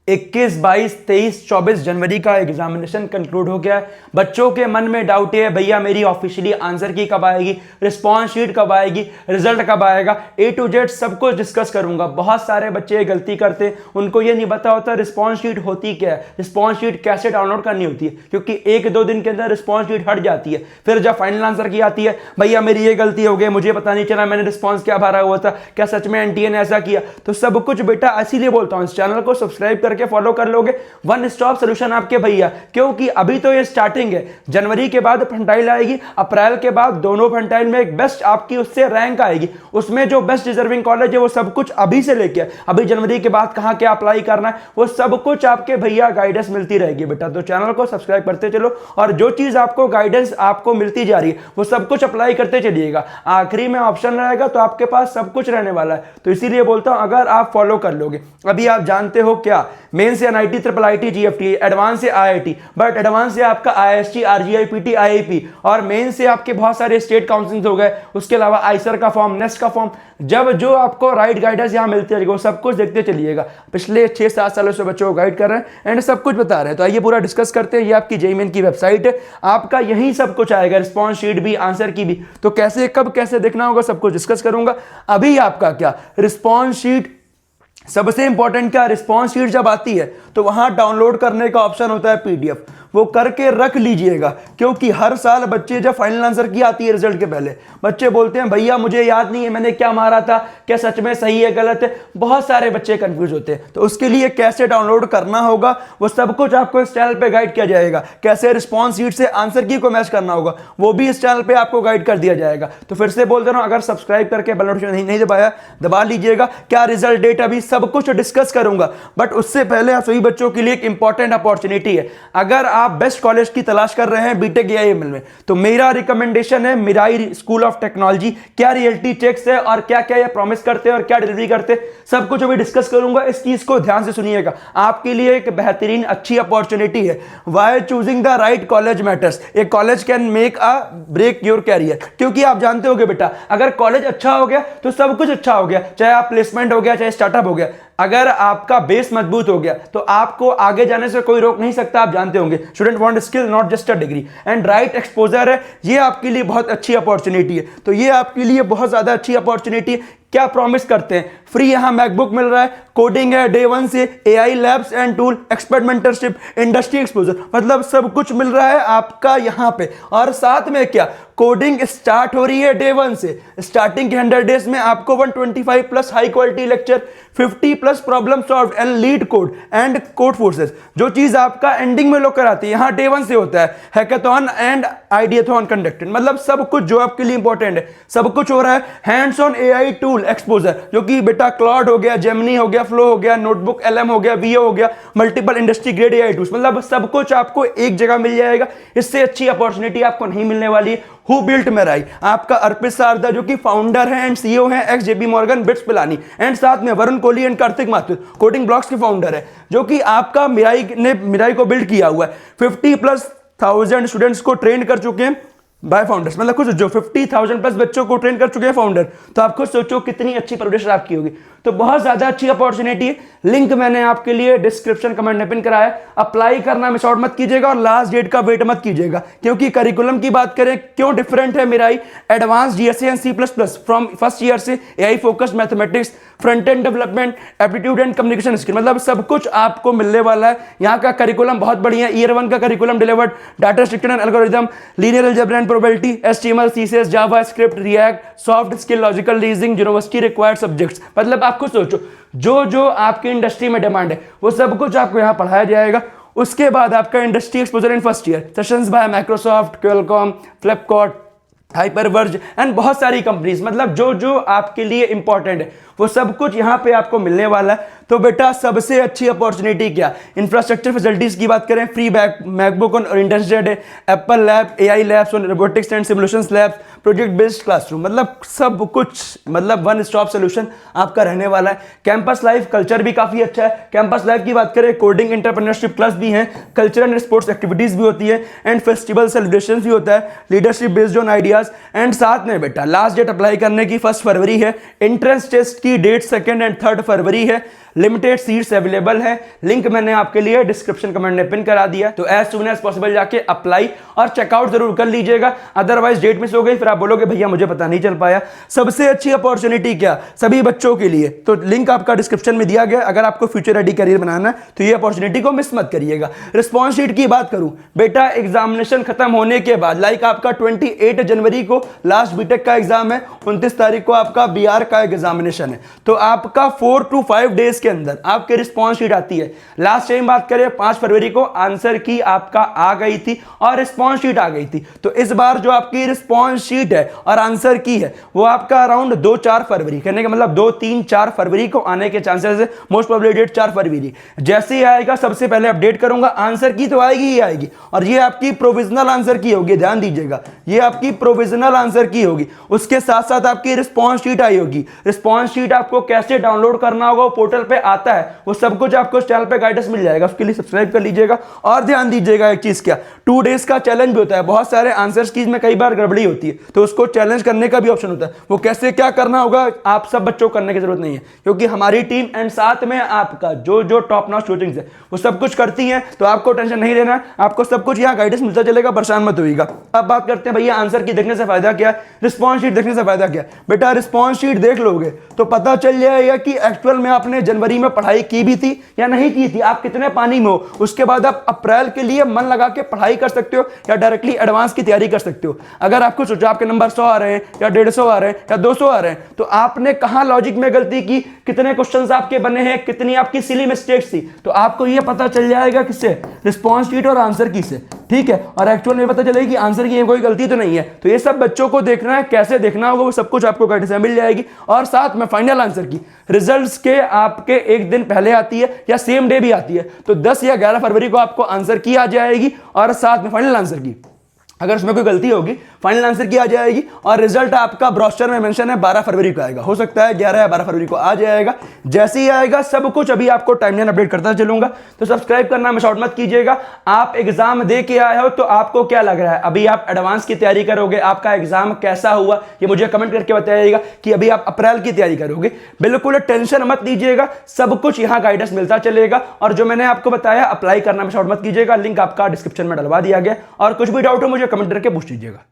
21, 22, 23, 24 जनवरी का examination conclude हो गया है। बच्चों के मन में डाउट है भैया मेरी ऑफिशियली आंसर की कब आएगी, रिस्पॉन्स शीट कब आएगी, रिजल्ट कब आएगा, A to Z सब कुछ डिस्कस करूंगा। बहुत सारे बच्चे गलती करते हैं, उनको ये नहीं पता होता रिस्पॉन्स शीट होती क्या है, रिस्पॉन्स शीट कैसे डाउनलोड करनी होती है, क्योंकि 1-2 दिन के अंदर रिस्पॉन्स शीट हट जाती है। फिर जब फाइनल आंसर की आती है भैया मेरी ये गलती हो गई, मुझे पता नहीं चला मैंने रिस्पॉन्स क्या भरा हुआ था, क्या सच में NTA ने ऐसा किया। तो सब कुछ बेटा इसीलिए बोलता हूं इस चैनल को सब्सक्राइब करके फॉलो कर लोगे, वन स्टॉप सोल्यूशन आपके भैया। क्योंकि अभी तो ये स्टार्टिंग है, जनवरी के बाद फंटाइल आएगी, अप्रैल के बाद दोनों फंटाइल में एक बेस्ट आपकी उससे रैंक आएगी, उसमें जो बेस्ट डिजर्विंग कॉलेज है वो सब कुछ अभी से लेके अभी जनवरी के बाद कहां क्या अप्लाई करना है वो सब कुछ आपके भैया गाइडेंस मिलती रहेगी बेटा। तो चैनल को सब्सक्राइब करते चलो और जो चीज आपको गाइडेंस आपको मिलती जा रही है वो सब कुछ अप्लाई करते चलिएगा। आखिरी में ऑप्शन रहेगा तो आपके पास सब कुछ रहने वाला है। तो इसीलिए बोलता हूं अगर आप फॉलो कर लोगे, अभी आप जानते हो क्या मेन से NIT, IIIT, GFT, एडवांस से IIT, बट एडवांस से आपका IST, RGI, PT, IIP और मेन से आपके बहुत सारे स्टेट काउंसिल हो गए, उसके अलावा आइसर का फॉर्म, नेस्ट का फॉर्म, जब जो आपको राइट गाइडेंस यहाँ मिलती है वो सब कुछ देखते चलिएगा। पिछले 6-7 सालों से बच्चों को गाइड कर रहे हैं एंड सब कुछ बता रहे हैं। तो आइए पूरा डिस्कस करते हैं। ये आपकी JEE मेन की वेबसाइट है, आपका यही सब कुछ आएगा, रिस्पॉन्स शीट भी, आंसर की भी। तो कैसे कब कैसे देखना होगा सब कुछ डिस्कस करूंगा। अभी आपका क्या रिस्पॉन्स शीट सबसे इंपॉर्टेंट क्या, रिस्पॉन्स शीट जब आती है तो वहां डाउनलोड करने का ऑप्शन होता है PDF, वो करके रख लीजिएगा। क्योंकि हर साल बच्चे जब फाइनल आंसर की आती है रिजल्ट के पहले बच्चे बोलते हैं भैया मुझे याद नहीं है मैंने क्या मारा था, क्या सच में सही है गलत है, बहुत सारे बच्चे कंफ्यूज होते हैं। तो उसके लिए कैसे डाउनलोड करना होगा वो सब कुछ आपको इस चैनल पे गाइड किया जाएगा। कैसे रिस्पॉन्स शीट से आंसर की को मैच करना होगा वो भी इस चैनल पे आपको गाइड कर दिया जाएगा। तो फिर से बोल दे रहा हूं, अगर सब्सक्राइब करके बेल नोटिफिकेशन नहीं दबाया दबा लीजिएगा। क्या रिजल्ट डेट अभी सब कुछ डिस्कस करूंगा, बट उससे पहले आप सभी बच्चों के लिए एक इंपॉर्टेंट अपॉर्चुनिटी है। अगर आप बेस्ट कॉलेज की तलाश कर रहे हैं BTech AIML में तो मेरा रिकमेंडेशन है मिराई स्कूल ऑफ टेक्नोलॉजी। क्या रियलिटी चेक्स है और क्या क्या ये प्रॉमिस करते हैं और क्या डिलीवरी करते हैं सब कुछ अभी डिस्कस करूंगा। इस चीज को ध्यान से सुनिएगा, आपके लिए एक बेहतरीन अच्छी अपॉर्चुनिटी है। Why choosing the right college matters, a college can make a break your career. क्योंकि आप जानते होगे बेटा अगर कॉलेज अच्छा हो गया तो सब कुछ अच्छा हो गया, चाहे आप प्लेसमेंट हो गया चाहे स्टार्टअप हो गया। अगर आपका बेस मजबूत हो गया तो आपको आगे जाने से कोई रोक नहीं सकता। आप जानते होंगे student want skill not just a degree, and right exposure है, ये आपके लिए बहुत अच्छी अपॉर्चुनिटी है। तो ये आपके लिए बहुत ज्यादा अच्छी अपॉर्चुनिटी है। क्या प्रॉमिस करते हैं, फ्री यहां मैकबुक मिल रहा है, कोडिंग है डे 1 से, AI labs and tool, expert mentorship, industry exposure, मतलब सब कुछ मिल रहा है आपका यहां पे। और साथ में क्या कोडिंग स्टार्ट हो रही है डे 1 से। स्टार्टिंग के 100 डेज में आपको 125 plus high quality lecture, 50 plus problem solve and leet code and code forces, जो चीज आपका एंडिंग में लोग कराती है यहां डे 1 से होता है। हैकाथॉन एंड आइडियाथॉन कंडक्टेड, मतलब सब कुछ जो आपके लिए इंपॉर्टेंट है सब कुछ हो रहा है। Hands on AI tool exposure, जो कि बेटा क्लॉड हो गया, जेमिनी हो गया, फ्लो हो गया, नोटबुक LM हो गया, VO हो गया, multiple industry grade AI tools, मतलब सब कुछ आपको एक जगह मिल जाएगा। इससे अच्छी अपॉर्चुनिटी आपको नहीं मिलने वाली है। हु बिल्ट मिराई, आपका अर्पित सारदा जो कि फाउंडर है एंड CEO है x JP Morgan bits Pilani, and साथ में Varun Kohli and Kartik Mathur coding blocks के फाउंडर है, जो कि आपका मिराई को बिल्ड किया हुआ है। 50,000+ स्टूडेंट्स को ट्रेन कर चुके हैं बाय फाउंडर्स, मतलब कुछ जो 50,000+ बच्चों को ट्रेन कर चुके हैं फाउंडर। तो आप खुद सोचो कितनी अच्छी परवरिश आपकी होगी। तो बहुत ज्यादा अच्छी अपॉर्चुनिटी है। लिंक मैंने आपके लिए डिस्क्रिप्शन कमेंट में पिन कराया है, अप्लाई करना मिस आउट मत कीजिएगा और लास्ट डेट का वेट मत कीजिएगा। क्योंकि करिकुलम की बात करें क्यों डिफरेंट है Mirai, advance GSA and C++ from first year से, AI focused mathematics, front end development, aptitude and communication skill, मतलब सब कुछ आपको मिलने वाला है। यहाँ का करिकुलम बहुत बढ़िया है। ईयर 1 का curriculum delivered data structure and algorithm, linear algebra and probability, HTML, CSS, Java script, react, soft skill, logical reasoning, university required subjects, मतलब आपको सोचो जो जो आपकी इंडस्ट्री में डिमांड है वो सब कुछ आपको यहाँ पढ़ाया जाएगा। उसके बाद आपका industry exposure in first year, sessions by Microsoft, Qualcomm, Flipkart, HyperVerge and बहुत सारी कंपनीज, मतलब जो जो आपके लिए इंपॉर्टेंट है वो सब कुछ यहाँ पे आपको मिलने वाला है। तो बेटा सबसे अच्छी अपॉर्चुनिटी क्या, इंफ्रास्ट्रक्चर फैसिलिटीज की बात करें, फ्री मैकबुक और इंटरनेट है, एप्पल लैब, AI लैब्स और robotics and simulations labs, project based classroom, मतलब सब कुछ, मतलब वन स्टॉप सोल्यूशन आपका रहने वाला है। कैंपस लाइफ कल्चर भी काफी अच्छा है। कैंपस लाइफ की बात करें कोडिंग एंटरप्रेन्योरशिप क्लास भी है, कल्चरल एंड स्पोर्ट्स एक्टिविटीज भी होती है एंड फेस्टिवल सेलिब्रेशन भी होता है, leadership based on ideas. And साथ में बेटा लास्ट डेट अप्लाई करने की 1 फरवरी है, एंट्रेंस टेस्ट की डेट 2 एंड 3 फरवरी है, लिमिटेड सीट्स अवेलेबल है, लिंक मैंने आपके लिए डिस्क्रिप्शन कमेंट में पिन करा दिया, तो एज सून एज पॉसिबल जाके अप्लाई और चेकआउट जरूर कर लीजिएगा, अदरवाइज डेट मिस हो गई फिर आप बोलोगे भैया मुझे पता नहीं चल पाया। सबसे अच्छी अपॉर्चुनिटी क्या सभी बच्चों के लिए, तो लिंक आपका डिस्क्रिप्शन में दिया गया, अगर आपको फ्यूचर रेडी करियर बनाना है तो ये अपॉर्चुनिटी को मिस मत करिएगा। रिस्पॉन्स शीट की बात करूं बेटा, एग्जामिनेशन खत्म होने के बाद लाइक आपका 28 जनवरी को लास्ट बीटेक का एग्जाम है, 29 तारीख को आपका बीआर का एग्जामिनेशन है, तो आपका 4 to 5 डेज के अंदर आपके रिस्पॉन्स शीट आती है। लास्ट टाइम बात करें 5 फरवरी को आंसर की आपका आ गई थी और रिस्पॉन्स शीट आ गई थी, तो इस बार जो आपकी रिस्पॉन्स शीट है और आंसर की है वो आपका अराउंड 2-4 फरवरी, कहने का मतलब 2-3-4 फरवरी को आने के चांसेस है, मोस्ट प्रोबेबली डेट 4 फरवरी। जैसे ही आएगा सबसे पहले अपडेट करूंगा, आंसर की तो आएगी ही आएगी, और ये आपकी प्रोविजनल आंसर की होगी, ध्यान दीजिएगा ये आपकी प्रोविजनल आंसर की होगी। उसके साथ साथ आपकी रिस्पॉन्स शीट आई होगी। रिस्पॉन्स शीट आपको कैसे डाउनलोड करना होगा वो पोर्टल पे आता है, वो सब कुछ आपको चैनल पे गाइडेंस मिल जाएगा, उसके लिए सब्सक्राइब कर लीजिएगा। और ध्यान दीजिएगा एक चीज, क्या 2 डेज का चैलेंज भी होता है, बहुत सारे आंसर्स की में कई बार गड़बड़ी होती है, तो उसको चैलेंज करने का भी ऑप्शन होता है, वो कैसे क्या करना होगा आप सब बच्चों को करने की जरूरत नहीं है, क्योंकि हमारी टीम एंड साथ में आपका जो टॉप नॉच कोचिंग्स है वो सब कुछ करती है, तो आपको टेंशन नहीं लेना, आपको सब कुछ यहाँ गाइडेंस मिलता चलेगा, परेशान मत होइएगा। अब बात करते हैं भैया आंसर की देखने से फायदा क्या है, रिस्पॉन्स शीट देखने से फायदा क्या है। बेटा रिस्पॉन्स शीट देख लोगे तो पता चल जाएगा कि एक्चुअल में आपने जनवरी में पढ़ाई की भी थी या नहीं की थी, आप कितने पानी में हो, उसके बाद आप अप्रैल के लिए मन लगा के पढ़ाई कर सकते हो या डायरेक्टली एडवांस की तैयारी कर सकते हो। अगर आपको सोचो आपके नंबर 100 आ रहे हैं या 150 आ रहे हैं या 200 आ रहे हैं, तो आपने कहां लॉजिक में गलती की, कितने क्वेश्चंस आपके बने हैं, कितनी आपकी सिली मिस्टेक्स थी, तो आपको यह पता चल जाएगा किससे, रिस्पॉन्स शीट और आंसर की से, ठीक है। और एक्चुअल में पता चलेगी कि आंसर की कोई गलती तो नहीं है, तो ये सब बच्चों को देखना है, कैसे देखना होगा वो सब कुछ आपको गाइडेंस मिल जाएगी। और साथ में फाइनल आंसर की रिजल्ट्स के आपके एक दिन पहले आती है या सेम डे भी आती है, तो 10 या 11 फरवरी को आपको आंसर की आ जाएगी और साथ में फाइनल आंसर की, अगर उसमें कोई गलती होगी फाइनल आंसर की आ जाएगी। और रिजल्ट आपका ब्रोशर में मेंशन है 12 फरवरी को आएगा, हो सकता है 11 या 12 फरवरी को आ जाएगा। जैसे ही आएगा सब कुछ अभी आपको टाइमलाइन अपडेट करता चलूंगा, तो सब्सक्राइब करना मिस आउट मत कीजिएगा। आप एग्जाम दे के आए हो तो आपको क्या लग रहा है, अभी आप एडवांस की तैयारी करोगे, आपका एग्जाम कैसा हुआ ये मुझे कमेंट करके बताइएगा, कि अभी आप अप्रैल की तैयारी करोगे, बिल्कुल टेंशन मत लीजिएगा, सब कुछ यहाँ गाइडेंस मिलता चलेगा। और जो मैंने आपको बताया अप्लाई करना मिस आउट मत कीजिएगा, लिंक आपका डिस्क्रिप्शन में डलवा दिया गया, और कुछ भी डाउट हो मुझे कमेंट करके पूछ लीजिएगा।